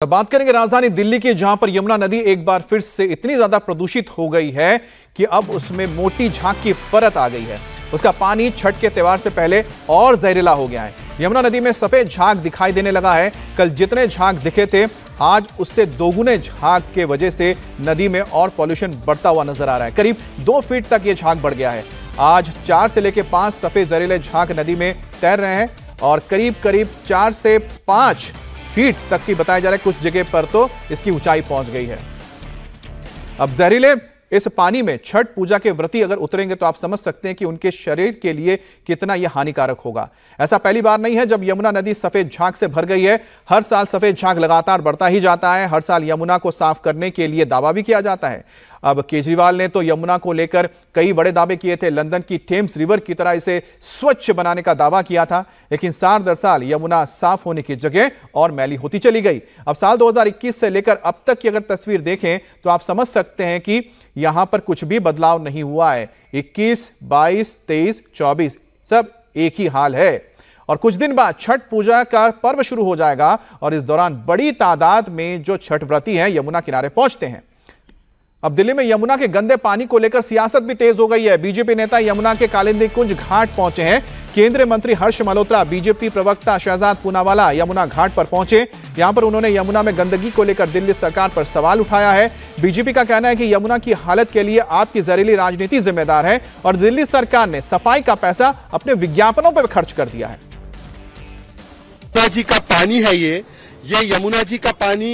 बात करेंगे राजधानी दिल्ली की, जहां पर यमुना नदी एक बार फिर से इतनी ज्यादा प्रदूषित हो गई है कि अब उसमें मोटी झाग की परत आ गई है। उसका पानी छठ के त्योहार से पहले और जहरीला हो गया है। यमुना नदी में सफेद झाग दिखाई देने लगा है। कल जितने झाग दिखे थे, आज उससे दोगुने झाग के वजह से नदी में और पॉल्यूशन बढ़ता हुआ नजर आ रहा है। करीब 2 फीट तक यह झाग बढ़ गया है। आज 4 से लेकर 5 सफेद जहरीले झाग नदी में तैर रहे हैं और करीब करीब 4 से 5 फीट तक की बताया जा रहा है। कुछ जगह पर तो इसकी ऊंचाई पहुंच गई है। अब जहरीले इस पानी में छठ पूजा के व्रती अगर उतरेंगे तो आप समझ सकते हैं कि उनके शरीर के लिए कितना यह हानिकारक होगा। ऐसा पहली बार नहीं है जब यमुना नदी सफेद झाग से भर गई है। हर साल सफेद झाग लगातार बढ़ता ही जाता है। हर साल यमुना को साफ करने के लिए दावा भी किया जाता है। अब केजरीवाल ने तो यमुना को लेकर कई बड़े दावे किए थे। लंदन की थेम्स रिवर की तरह इसे स्वच्छ बनाने का दावा किया था, लेकिन साल दर साल यमुना साफ होने की जगह और मैली होती चली गई। अब साल 2021 से लेकर अब तक की अगर तस्वीर देखें तो आप समझ सकते हैं कि यहां पर कुछ भी बदलाव नहीं हुआ है। 21, 22, 23, 24 सब एक ही हाल है। और कुछ दिन बाद छठ पूजा का पर्व शुरू हो जाएगा और इस दौरान बड़ी तादाद में जो छठ व्रती हैं यमुना किनारे पहुंचते हैं। अब दिल्ली में यमुना के गंदे पानी को लेकर सियासत भी तेज हो गई है। बीजेपी नेता यमुना के कालिंदी कुंज घाट पहुंचे हैं। केंद्रीय मंत्री हर्ष मल्होत्रा, बीजेपी प्रवक्ता शहजाद पूनावाला यमुना घाट पर पहुंचे। यहां पर उन्होंने यमुना में गंदगी को लेकर दिल्ली सरकार पर सवाल उठाया है। बीजेपी का कहना है कि यमुना की हालत के लिए आपकी जहरीली राजनीति जिम्मेदार है और दिल्ली सरकार ने सफाई का पैसा अपने विज्ञापनों पर खर्च कर दिया है। यमुना जी का पानी है ये यमुना जी का पानी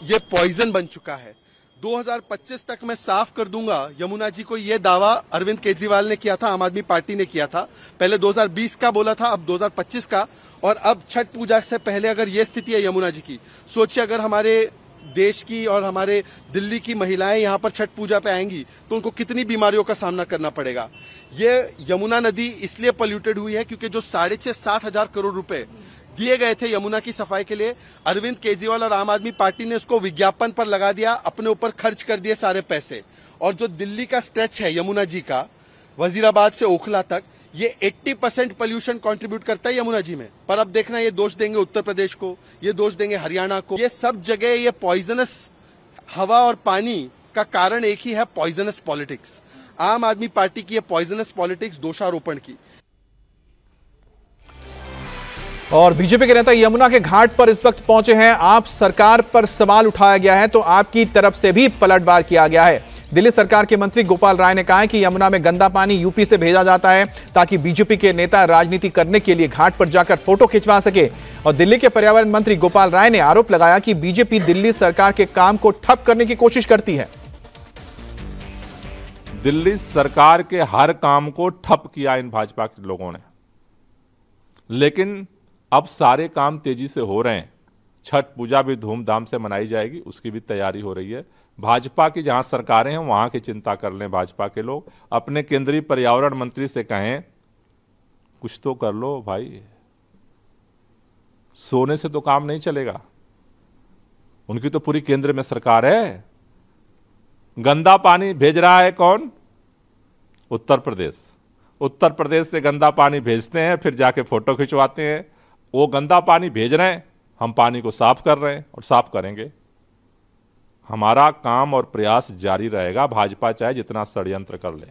ये पॉइजन बन चुका है। 2025 तक मैं साफ कर दूंगा यमुना जी को, ये दावा अरविंद केजरीवाल ने किया था, आम आदमी पार्टी ने किया था। पहले 2020 का बोला था, अब 2025 का। और अब छठ पूजा से पहले अगर ये स्थिति है यमुना जी की, सोचिए अगर हमारे देश की और हमारे दिल्ली की महिलाएं यहाँ पर छठ पूजा पे आएंगी तो उनको कितनी बीमारियों का सामना करना पड़ेगा। ये यमुना नदी इसलिए पोल्यूटेड हुई है क्योंकि जो 6,500-7 हजार करोड़ रुपए दिए गए थे यमुना की सफाई के लिए, अरविंद केजरीवाल और आम आदमी पार्टी ने उसको विज्ञापन पर लगा दिया, अपने ऊपर खर्च कर दिए सारे पैसे। और जो दिल्ली का स्ट्रेच है यमुना जी का, वजीराबाद से ओखला तक, ये 80% पोल्यूशन कंट्रीब्यूट करता है यमुना जी में। पर अब देखना, ये दोष देंगे उत्तर प्रदेश को, ये दोष देंगे हरियाणा को। ये सब जगह ये पॉइजनस हवा और पानी का कारण एक ही है, पॉइजनस पॉलिटिक्स। आम आदमी पार्टी की ये पॉइजनस पॉलिटिक्स, दोषारोपण की। और बीजेपी के नेता यमुना के घाट पर इस वक्त पहुंचे हैं। आप सरकार पर सवाल उठाया गया है तो आपकी तरफ से भी पलटवार किया गया है। दिल्ली सरकार के मंत्री गोपाल राय ने कहा है कि यमुना में गंदा पानी यूपी से भेजा जाता है ताकि बीजेपी के नेता राजनीति करने के लिए घाट पर जाकर फोटो खिंचवा सके। और दिल्ली के पर्यावरण मंत्री गोपाल राय ने आरोप लगाया कि बीजेपी दिल्ली सरकार के काम को ठप करने की कोशिश करती है। दिल्ली सरकार के हर काम को ठप किया इन भाजपा के लोगों ने, लेकिन अब सारे काम तेजी से हो रहे हैं। छठ पूजा भी धूमधाम से मनाई जाएगी, उसकी भी तैयारी हो रही है। भाजपा की जहां सरकारें हैं वहां की चिंता कर लें भाजपा के लोग। अपने केंद्रीय पर्यावरण मंत्री से कहें कुछ तो कर लो भाई, सोने से तो काम नहीं चलेगा। उनकी तो पूरी केंद्र में सरकार है। गंदा पानी भेज रहा है कौन? उत्तर प्रदेश। उत्तर प्रदेश से गंदा पानी भेजते हैं, फिर जाके फोटो खिंचवाते हैं। वो गंदा पानी भेज रहे हैं, हम पानी को साफ कर रहे हैं और साफ करेंगे। हमारा काम और प्रयास जारी रहेगा, भाजपा चाहे जितना षड्यंत्र कर ले।